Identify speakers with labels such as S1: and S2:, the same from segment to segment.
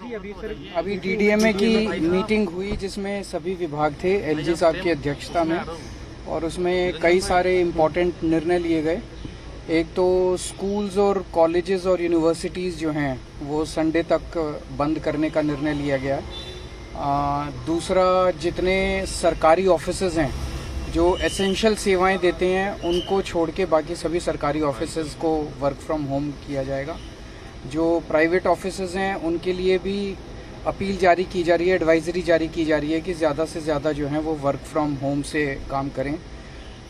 S1: थी अभी सर?
S2: अभी डीडीएमए की मीटिंग हुई जिसमें सभी विभाग थे एलजी साहब की अध्यक्षता में, और उसमें कई सारे इम्पोर्टेंट निर्णय लिए गए। एक तो स्कूल्स और कॉलेजेस और यूनिवर्सिटीज़ जो हैं वो संडे तक बंद करने का निर्णय लिया गया। दूसरा, जितने सरकारी ऑफिसेज हैं जो एसेंशियल सेवाएं देते हैं उनको छोड़ के बाकी सभी सरकारी ऑफिसेज को वर्क फ्रॉम होम किया जाएगा। जो प्राइवेट ऑफिसेज हैं उनके लिए भी अपील जारी की जा रही है, एडवाइजरी जारी की जा रही है कि ज़्यादा से ज़्यादा जो है वो वर्क फ्रॉम होम से काम करें।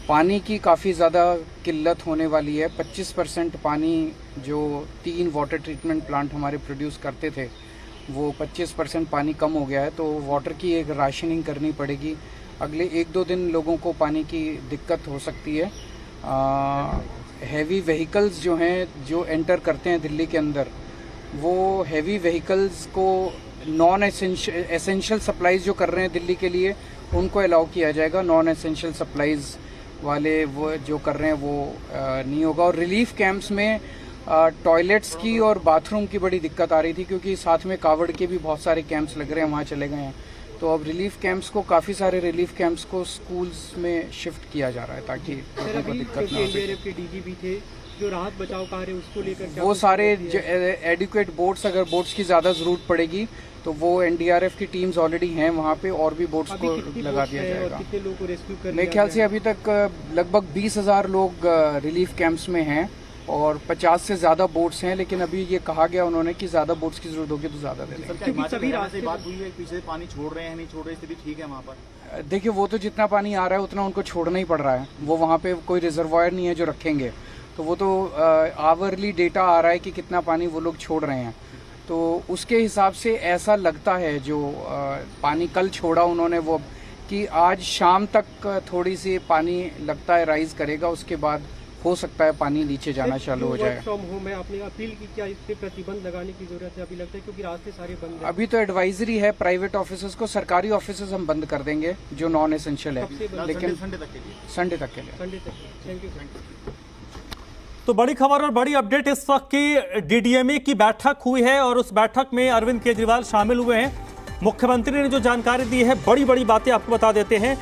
S2: पानी की काफ़ी ज़्यादा किल्लत होने वाली है। 25% पानी जो 3 वाटर ट्रीटमेंट प्लांट हमारे प्रोड्यूस करते थे वो 25% पानी कम हो गया है, तो वाटर की एक राशनिंग करनी पड़ेगी। अगले 1-2 दिन लोगों को पानी की दिक्कत हो सकती है। हैवी व्हीकल्स जो हैं जो एंटर करते हैं दिल्ली के अंदर, वो हैवी व्हीकल्स को नॉन एसेंशियल सप्लाईज जो कर रहे हैं दिल्ली के लिए उनको अलाउ किया जाएगा। नॉन एसेंशियल सप्लाईज वाले वो जो कर रहे हैं वो नहीं होगा। और रिलीफ कैंप्स में टॉयलेट्स की और बाथरूम की बड़ी दिक्कत आ रही थी क्योंकि साथ में कावड़ के भी बहुत सारे कैंप्स लग रहे हैं, वहाँ चले गए हैं। तो अब रिलीफ कैंप्स को काफ़ी सारे रिलीफ कैंप्स को स्कूल्स में शिफ्ट किया जा रहा है ताकि लोगों को दिक्कत ना हो।
S1: एनडीआरएफ के डीजी भी थे जो राहत बचाव कार्य उसको लेकर
S2: वो सारे एडिक्वेट बोट्स, अगर बोट्स की ज़्यादा ज़रूरत पड़ेगी तो वो एनडीआरएफ की टीम्स ऑलरेडी हैं वहाँ पे, और भी बोट्स को लगा दिया जाएगा।
S1: कितने लोगों को रेस्क्यू कर
S2: मेरे ख्याल से अभी तक लगभग 20,000 लोग रिलीफ कैंप्स में हैं और 50 से ज़्यादा बोट्स हैं, लेकिन अभी ये कहा गया उन्होंने कि ज़्यादा बोट्स की ज़रूरत होगी तो ज़्यादा दे देंगे।
S3: सभी रास्ते बात हुई है, पीछे पानी छोड़ रहे हैं नहीं छोड़ रहे, स्थिति ठीक है वहाँ पर?
S2: देखिए, वो तो जितना पानी आ रहा है उतना उनको छोड़ना ही पड़ रहा है। वो वहाँ पे कोई रिजर्वायर नहीं है जो रखेंगे, तो वो तो आवरली डेटा आ रहा है कि कितना पानी वो लोग छोड़ रहे हैं। तो उसके हिसाब से ऐसा लगता है जो पानी कल छोड़ा उन्होंने वो कि आज शाम तक थोड़ी सी पानी लगता है राइज करेगा, उसके बाद हो सकता है पानी नीचे जाना चालू हो जाए।
S1: वर्क फ्रॉम होम है, आपने अपील की, क्या इस पे प्रतिबंध लगाने की जरूरत है? अभी लगता है क्योंकि रास्ते सारे बंद हैं।
S2: अभी तो एडवाइजरी है प्राइवेट ऑफिसेज को, सरकारी ऑफिसेज हम बंद कर देंगे जो नॉन एसेंशियल है, लेकिन संडे तक के लिए।
S1: संडे तक। Thank you.
S4: तो बड़ी खबर और बड़ी अपडेट इस वक्त की डीडीएमए की बैठक हुई है और उस बैठक में अरविंद केजरीवाल शामिल हुए हैं। मुख्यमंत्री ने जो जानकारी दी है, बड़ी बड़ी बातें आपको बता देते हैं।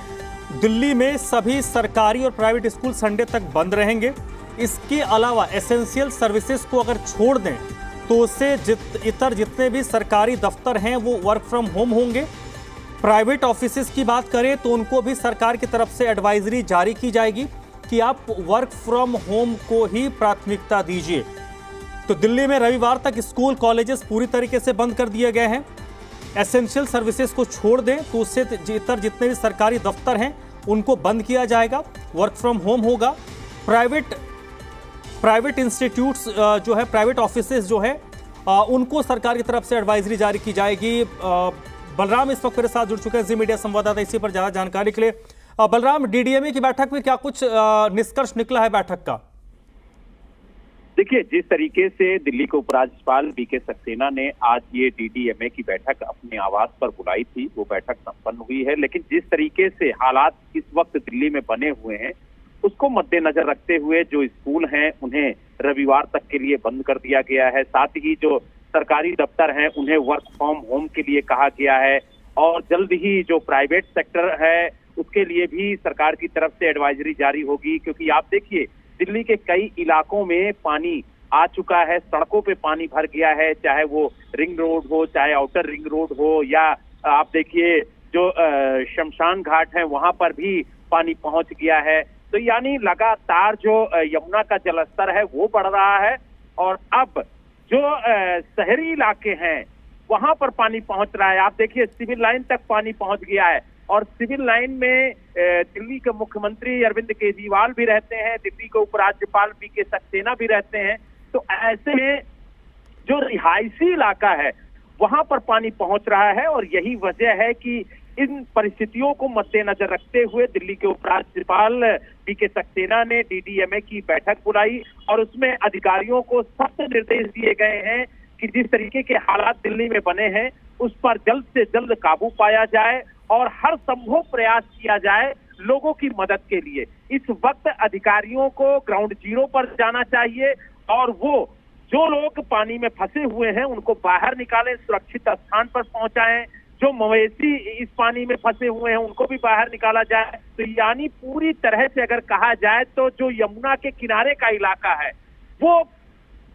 S4: दिल्ली में सभी सरकारी और प्राइवेट स्कूल संडे तक बंद रहेंगे। इसके अलावा एसेंशियल सर्विसेज को अगर छोड़ दें तो उससे इतर जितने भी सरकारी दफ्तर हैं वो वर्क फ्रॉम होम होंगे। प्राइवेट ऑफिसेज की बात करें तो उनको भी सरकार की तरफ से एडवाइजरी जारी की जाएगी कि आप वर्क फ्रॉम होम को ही प्राथमिकता दीजिए। तो दिल्ली में रविवार तक स्कूल कॉलेजेस पूरी तरीके से बंद कर दिए गए हैं। एसेंशियल सर्विसेज को छोड़ दें तो उससे इतर जितने भी सरकारी दफ्तर हैं उनको बंद किया जाएगा, वर्क फ्रॉम होम होगा। प्राइवेट इंस्टीट्यूट्स जो है, प्राइवेट ऑफिसेज जो है उनको सरकार की तरफ से एडवाइजरी जारी की जाएगी। बलराम इस वक्त मेरे साथ जुड़ चुके हैं, जी मीडिया संवाददाता, इसी पर ज़्यादा जानकारी के लिए। बलराम, डीडीएमए की बैठक में क्या कुछ निष्कर्ष निकला है बैठक का?
S5: देखिए, जिस तरीके से दिल्ली के उपराज्यपाल बीके सक्सेना ने आज ये डीडीएमए की बैठक अपने आवास पर बुलाई थी, वो बैठक संपन्न हुई है। लेकिन जिस तरीके से हालात इस वक्त दिल्ली में बने हुए हैं उसको मद्देनजर रखते हुए जो स्कूल हैं उन्हें रविवार तक के लिए बंद कर दिया गया है। साथ ही जो सरकारी दफ्तर हैं उन्हें वर्क फ्रॉम होम के लिए कहा गया है, और जल्द ही जो प्राइवेट सेक्टर है उसके लिए भी सरकार की तरफ से एडवाइजरी जारी होगी। क्योंकि आप देखिए, दिल्ली के कई इलाकों में पानी आ चुका है, सड़कों पे पानी भर गया है, चाहे वो रिंग रोड हो, चाहे आउटर रिंग रोड हो, या आप देखिए जो शमशान घाट है वहां पर भी पानी पहुंच गया है। तो यानी लगातार जो यमुना का जलस्तर है वो बढ़ रहा है, और अब जो शहरी इलाके हैं वहां पर पानी पहुंच रहा है। आप देखिए, सिविल लाइन तक पानी पहुंच गया है, और सिविल लाइन में दिल्ली के मुख्यमंत्री अरविंद केजरीवाल भी रहते हैं, दिल्ली के उपराज्यपाल बीके सक्सेना भी रहते हैं। तो ऐसे में जो रिहायशी इलाका है वहां पर पानी पहुंच रहा है, और यही वजह है कि इन परिस्थितियों को मद्देनजर रखते हुए दिल्ली के उपराज्यपाल बीके सक्सेना ने डीडीएमए की बैठक बुलाई, और उसमें अधिकारियों को सख्त निर्देश दिए गए हैं कि जिस तरीके के हालात दिल्ली में बने हैं उस पर जल्द से जल्द काबू पाया जाए और हर संभव प्रयास किया जाए लोगों की मदद के लिए। इस वक्त अधिकारियों को ग्राउंड जीरो पर जाना चाहिए, और वो जो लोग पानी में फंसे हुए हैं उनको बाहर निकालें, सुरक्षित स्थान पर पहुंचाएं। जो मवेशी इस पानी में फंसे हुए हैं उनको भी बाहर निकाला जाए। तो यानी पूरी तरह से अगर कहा जाए तो जो यमुना के किनारे का इलाका है वो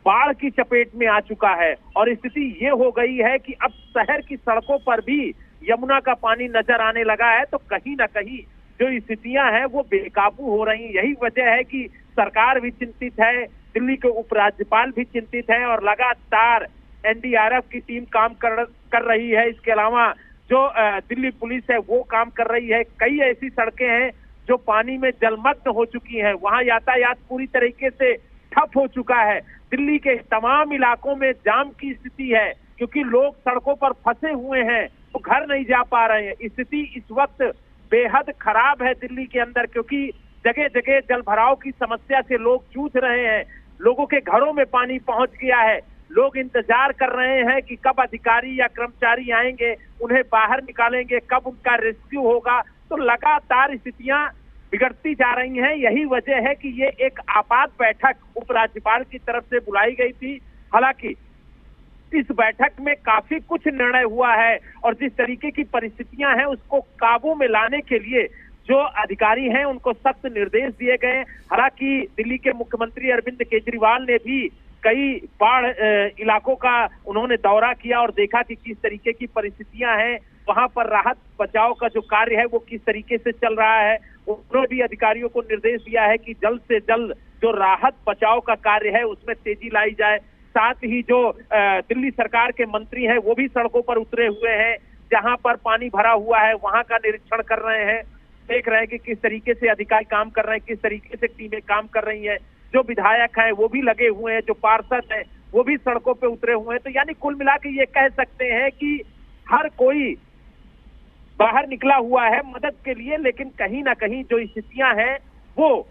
S5: बाढ़ की चपेट में आ चुका है और स्थिति ये हो गई है कि अब शहर की सड़कों पर भी यमुना का पानी नजर आने लगा है। तो कहीं ना कहीं जो स्थितियां हैं वो बेकाबू हो रही हैं। यही वजह है कि सरकार भी चिंतित है, दिल्ली के उपराज्यपाल भी चिंतित है और लगातार एनडीआरएफ की टीम काम कर रही है। इसके अलावा जो दिल्ली पुलिस है वो काम कर रही है। कई ऐसी सड़कें हैं जो पानी में जलमग्न हो चुकी हैं, वहां यातायात पूरी तरीके से ठप हो चुका है। दिल्ली के तमाम इलाकों में जाम की स्थिति है क्योंकि लोग सड़कों पर फंसे हुए हैं, तो घर नहीं जा पा रहे हैं। स्थिति इस वक्त बेहद खराब है दिल्ली के अंदर क्योंकि जगह जगह जल भराव की समस्या से लोग जूझ रहे हैं। लोगों के घरों में पानी पहुंच गया है। लोग इंतजार कर रहे हैं कि कब अधिकारी या कर्मचारी आएंगे, उन्हें बाहर निकालेंगे, कब उनका रेस्क्यू होगा। तो लगातार स्थितियां बिगड़ती जा रही हैं। यही वजह है कि ये एक आपात बैठक उपराज्यपाल की तरफ से बुलाई गई थी। हालांकि इस बैठक में काफी कुछ निर्णय हुआ है और जिस तरीके की परिस्थितियां हैं उसको काबू में लाने के लिए जो अधिकारी हैं उनको सख्त निर्देश दिए गए। हालांकि दिल्ली के मुख्यमंत्री अरविंद केजरीवाल ने भी कई बाढ़ इलाकों का उन्होंने दौरा किया और देखा कि किस तरीके की परिस्थितियां हैं, वहां पर राहत बचाव का जो कार्य है वो किस तरीके से चल रहा है। उन्होंने भी अधिकारियों को निर्देश दिया है कि जल्द से जल्द जो राहत बचाव का कार्य है उसमें तेजी लाई जाए। साथ ही जो दिल्ली सरकार के मंत्री हैं वो भी सड़कों पर उतरे हुए हैं, जहां पर पानी भरा हुआ है वहां का निरीक्षण कर रहे हैं, देख रहे हैं कि किस तरीके से अधिकारी काम कर रहे हैं, किस तरीके से टीमें काम कर रही हैं। जो विधायक हैं वो भी लगे हुए हैं, जो पार्षद हैं वो भी सड़कों पे उतरे हुए हैं। तो यानी कुल मिला के ये कह सकते हैं कि हर कोई बाहर निकला हुआ है मदद के लिए, लेकिन कहीं ना कहीं जो स्थितियां हैं वो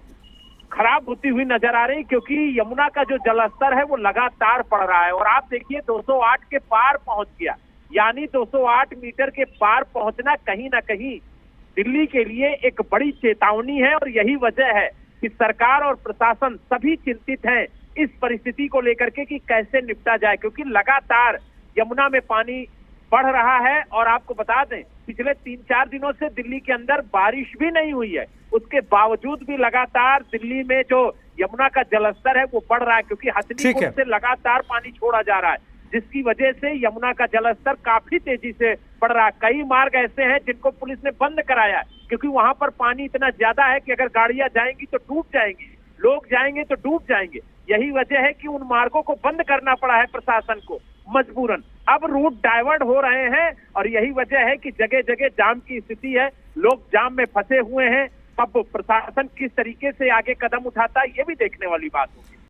S5: खराब होती हुई नजर आ रही क्योंकि यमुना का जो जलस्तर है वो लगातार बढ़ रहा है। और आप देखिए 208 के पार पहुंच गया, यानी 208 मीटर के पार पहुंचना कहीं ना कहीं दिल्ली के लिए एक बड़ी चेतावनी है। और यही वजह है कि सरकार और प्रशासन सभी चिंतित हैं इस परिस्थिति को लेकर के कि कैसे निपटा जाए, क्योंकि लगातार यमुना में पानी बढ़ रहा है। और आपको बता दें पिछले 3-4 दिनों से दिल्ली के अंदर बारिश भी नहीं हुई है, उसके बावजूद भी लगातार दिल्ली में जो यमुना का जलस्तर है वो बढ़ रहा है क्योंकि हथनीकुंड से लगातार पानी छोड़ा जा रहा है, जिसकी वजह से यमुना का जलस्तर काफी तेजी से बढ़ रहा है। कई मार्ग ऐसे हैं जिनको पुलिस ने बंद कराया है क्योंकि वहां पर पानी इतना ज्यादा है कि अगर गाड़ियां जाएंगी तो डूब जाएंगी, लोग जाएंगे तो डूब जाएंगे। यही वजह है कि उन मार्गों को बंद करना पड़ा है प्रशासन को मजबूरन। अब रूट डाइवर्ट हो रहे हैं और यही वजह है कि जगह जगह जाम की स्थिति है, लोग जाम में फंसे हुए हैं। अब प्रशासन किस तरीके से आगे कदम उठाता है ये भी देखने वाली बात होगी।